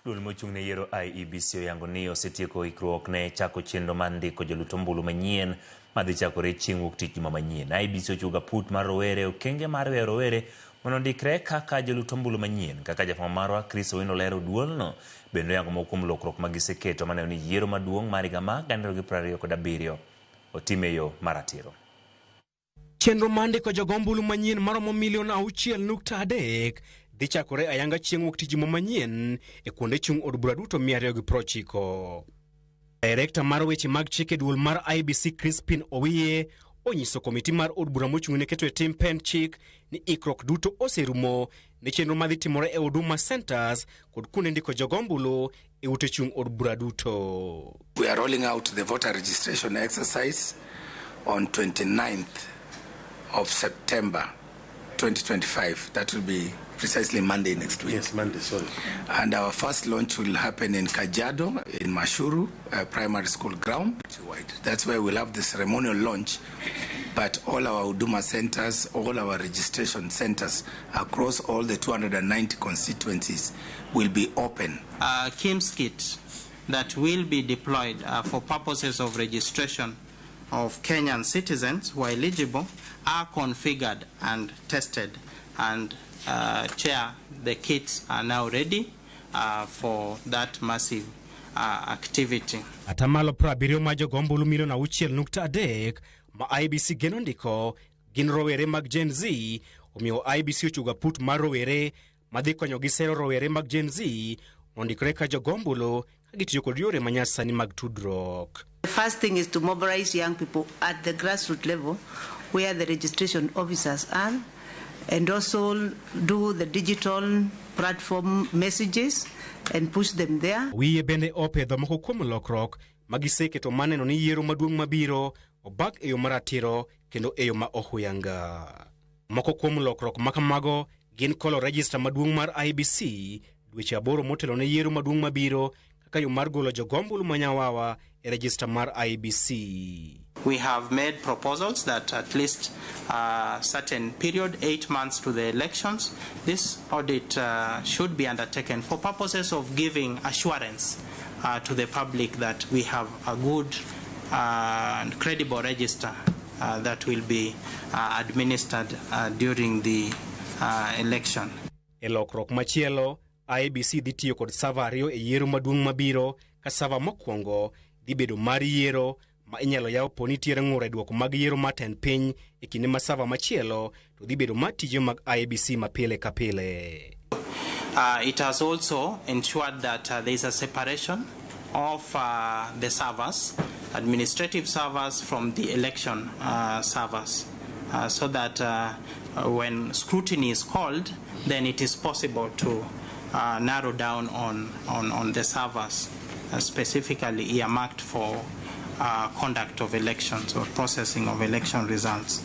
Duol mochung' ne yiero IEBC oyango ni osetieko ikruok ne chako chenro mar ndiko jolut ombulu manyien madhi chakore chieng' wuok tich juma manyien. IEBC ochuga put mar rowere okenge mar weyo rowere mondo ndikre kaka jolut ombulu manyien. Kaka jafwambo marwa Chris Owino lero, duolno bende oyango moko kuom lokruok ma giseketo maneno ni yiero maduong' mar higa mar 2027 otim e yo maratiro. Chenro mar ndiko jogo ombulu manyien maromo milion 6.3 dhi chakore ayanga chieng' wuok tich juma manyien e kuonde chung' od bura duto 290. Direkta mar weche mag chike duol mar IEBC Crispin Owiye onyiso komiti mar od bura mochung' ne keto e tim pen chik ni ikruok duto oserumo ne chenro madhi timore e Huduma Centers kod kuonde ndiko jogo ombulu e ute chung' od bura duto. We are rolling out the voter registration exercise on 29th of September 2025. That will be precisely Monday next week. Yes, Monday, sorry. And our first launch will happen in Kajiado, in Mashuru, primary school ground. That's where we'll have the ceremonial launch. But all our Huduma centers, all our registration centers across all the 290 constituencies will be open. KIMS kit that will be deployed for purposes of registration of Kenyan citizens who are eligible are configured and tested, and Chair, the kits are now ready for that massive activity. Atamalo 70 ma jogo ombulu milion 6.3 ma IEBC geno ndiko gin rowere mag Gen Z, omiyo IEBC ochuga put mar rowere madhi konyo gi sero rowere mag Gen Z mondikre ka jogo ombulu ka gitiyo kod yore manyasani mag tudruok. The first thing is to mobilize young people at the grassroots level where the registration officers are, and also do the digital platform messages and push them there. Wiye bende opedho moko kuom lokruok magiseketo maneno ni yiero maduong' mabiro obak e yo maratiro kendo e yo ma ohuyanga. Moko kuom lokruok makamago gin kolo register maduong' mar IEBC dweche 8 motelo ne yiero maduong' mabiro kaka yo mar golo jogo ombulu manyawawa e register mar IEBC. We have made proposals that at least a certain period, 8 months to the elections, this audit should be undertaken for purposes of giving assurance to the public that we have a good and credible register that will be administered during the election. E lokruok machielo, IEBC dhi tiyo kod sava 2 e yiero maduong' mabiro, ka sava mokwongo dhi bedo mar yiero ma inyalo yaw po nitiere ng'ur e duoko mag yiero matend piny e kinde ma sava machielo to dhi bedo mar tije mag IEBC ma pile ka pile. It has also ensured that there is a separation of the servers, administrative servers from the election servers, so that when scrutiny is called, then it is possible to narrow down on the servers specifically earmarked for conduct of elections or processing of election results.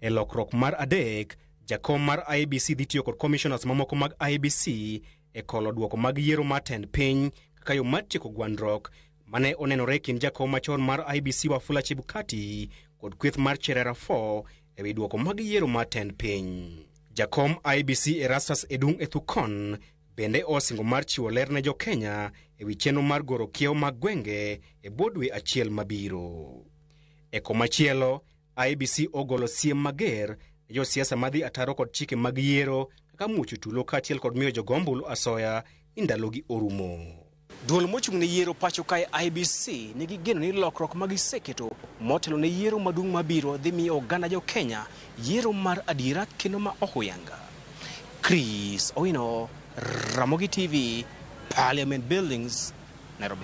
E lokruok mar adek, jakom mar IEBC dhi tiyo kod commissioners mamoko mag IEBC e kolo duoko mag yiero matend piny kaka yo mar tieko gwandruok mane onenore kind jakom machon mar IEBC Wafula Chebukati kod kweth mar Cherera 4 e wi duoko mag yiero matend piny. Jakom IEBC Erastus Edung Ethukon bende osingo mar chiwo ler ne jo Kenya e wi chenro mar goro kiewo mag gwenge e bodwe achiel mabiro. E komachielo, IEBC ogolo siem mager ne jo siasa madhi ataro kod chike mag yiero kaka mucho tulo kaachiel kod miyo jogo ombulu asoya ni ndalogi orumo. Duol mochung' ne yiero pacho kae IEBC nigi geno ni lokruok magiseketo motelo ne yiero maduong' mabiro dhi miyo oganda jo Kenya yiero mar adiera kendo ma ohuyanga. Chris Owino, Ramogi TV, Parliament Buildings, Nairobi.